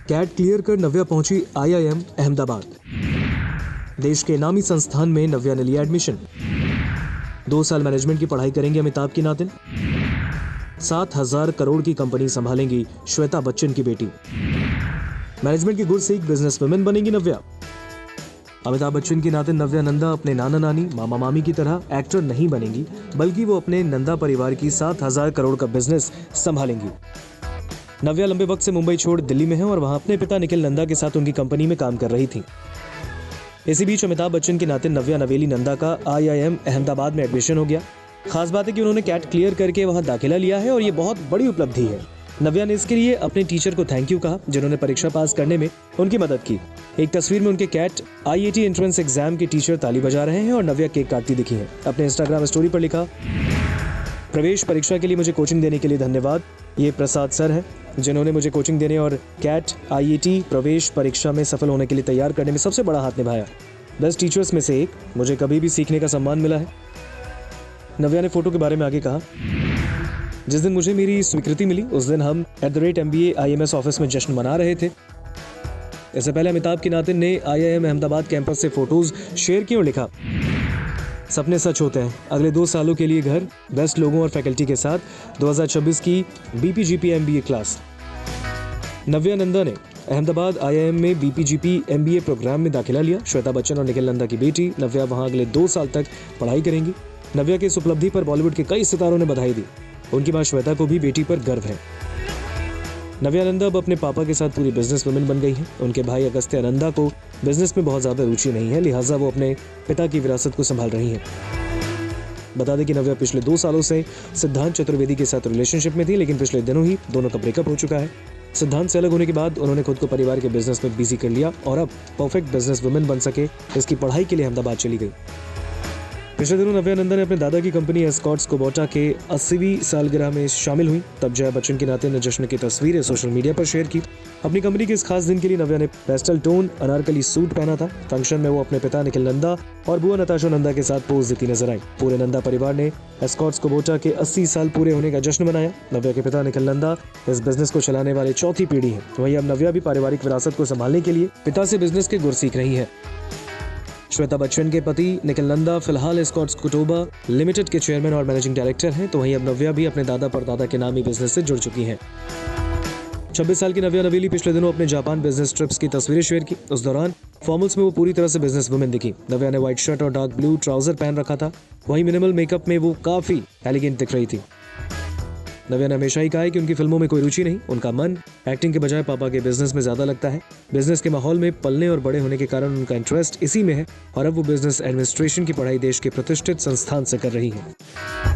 Cat clear कर नव्या पहुंची IIM Ahmedabad. देश के नामी संस्थान में नव्या ने लिया एडमिशन। 2 साल मैनेजमेंट की पढ़ाई करेंगे अमिताभ की नातिन। 7,000 करोड़ की कंपनी संभालेंगी श्वेता बच्चन की बेटी। मैनेजमेंट की गुर सीख बिजनेस वुमेन बनेंगी नव्या। अमिताभ बच्चन की नातिन नव्या नंदा अपने नाना नानी मामा मामी की तरह एक्टर नहीं बनेंगी, बल्कि वो अपने नंदा परिवार की 7,000 करोड़ का बिजनेस संभालेंगी। नव्या लंबे वक्त से मुंबई छोड़ दिल्ली में है और वहां अपने पिता निखिल नंदा के साथ उनकी कंपनी में काम कर रही थी। इसी बीच अमिताभ बच्चन की नातिन नव्या नवेली नंदा का IIM अहमदाबाद में एडमिशन हो गया। खास बात है कि उन्होंने कैट क्लियर करके वहां दाखिला लिया है और ये बहुत बड़ी उपलब्धि है। नव्या ने इसके लिए अपने टीचर को थैंक यू कहा, जिन्होंने परीक्षा पास करने में उनकी मदद की। एक तस्वीर में उनके कैट IIT एंट्रेंस एग्जाम के टीचर ताली बजा रहे हैं और नव्या केक काटती दिखी हैं। अपने इंस्टाग्राम स्टोरी पर लिखा, प्रवेश परीक्षा के लिए मुझे कोचिंग देने के लिए धन्यवाद। ये प्रसाद सर हैं, जिन्होंने मुझे कोचिंग देने और कैट IIT प्रवेश परीक्षा में सफल होने के लिए तैयार करने में सबसे बड़ा हाथ निभाया। बेस्ट टीचर्स में से एक, मुझे कभी भी सीखने का सम्मान मिला है। नव्या ने फोटो के बारे में आगे कहा, जिस दिन मुझे मेरी स्वीकृति मिली उस दिन हम @MBA IMS ऑफिस में जश्न मना रहे थे। इससे पहले अमिताभ की नातिन ने IIM अहमदाबाद कैंपस से फोटोज शेयर की और लिखा, सपने सच होते हैं। अगले 2 सालों के लिए घर, बेस्ट लोगों और फैकल्टी के साथ 2026 की BPGP MBA क्लास। नव्या नंदा ने अहमदाबाद IIM में BPGP MBA प्रोग्राम में दाखिला लिया। श्वेता बच्चन और निखिल नंदा की बेटी नव्या वहां अगले 2 साल तक पढ़ाई करेंगी। नव्या की इस उपलब्धि पर बॉलीवुड के कई सितारों ने बधाई दी। उनकी मां श्वेता को भी बेटी पर गर्व है। नव्या नंदा अब अपने पापा के साथ पूरी बिजनेस वुमेन बन गई है। उनके भाई अगस्त्य नंदा को बिजनेस में बहुत ज्यादा रुचि नहीं है, लिहाजा वो अपने पिता की विरासत को संभाल रही हैं। बता दें कि नव्या पिछले 2 सालों से सिद्धांत चतुर्वेदी के साथ रिलेशनशिप में थी, लेकिन पिछले दिनों ही दोनों का ब्रेकअप हो चुका है। सिद्धांत से अलग होने के बाद उन्होंने खुद को परिवार के बिजनेस में बिजी कर लिया और अब परफेक्ट बिजनेस वुमेन बन सके, इसकी पढ़ाई के लिए अहमदाबाद चली गई। पिछले दिनों नव्या नंदा ने अपने दादा की कंपनी एस्कॉर्ट्स कुबोटा के 80वीं सालगिरह में शामिल हुई। तब जया बच्चन की नातिन ने जश्न की तस्वीरें सोशल मीडिया पर शेयर की। अपनी कंपनी के इस खास दिन के लिए नव्या ने पेस्टल टोन अनारकली सूट पहना था। फंक्शन में वो अपने पिता निखिल नंदा और बुआ नताशा नंदा के साथ पोज देती नजर आई। पूरे नंदा परिवार ने एस्कॉर्ट्स कुबोटा के 80 साल पूरे होने का जश्न मनाया। नव्या के पिता निखिल नंदा इस बिजनेस को चलाने वाले चौथी पीढ़ी है। वहीं अब नव्या भी पारिवारिक विरासत को संभालने के लिए पिता से बिजनेस के गुर सीख रही है। श्वेता बच्चन के पति निखिल नंदा फिलहाल एस्कॉर्ट्स कुबोटा लिमिटेड के चेयरमैन और मैनेजिंग डायरेक्टर हैं, तो वहीं अब नव्या भी अपने दादा परदादा के नामी बिजनेस से जुड़ चुकी हैं। 26 साल की नव्या नवेली पिछले दिनों अपने जापान बिजनेस ट्रिप्स की तस्वीरें शेयर की। उस दौरान फॉर्मल्स में वो पूरी तरह से बिजनेस वुमेन दिखी। नव्या ने व्हाइट शर्ट और डार्क ब्लू ट्राउजर पहन रखा था। वहीं मिनिमल मेकअप में वो काफी एलिगेंट दिख रही थी। नव्या ने हमेशा ही कहा है कि उनकी फिल्मों में कोई रुचि नहीं, उनका मन एक्टिंग के बजाय पापा के बिजनेस में ज्यादा लगता है। बिजनेस के माहौल में पलने और बड़े होने के कारण उनका इंटरेस्ट इसी में है और अब वो बिजनेस एडमिनिस्ट्रेशन की पढ़ाई देश के प्रतिष्ठित संस्थान से कर रही है।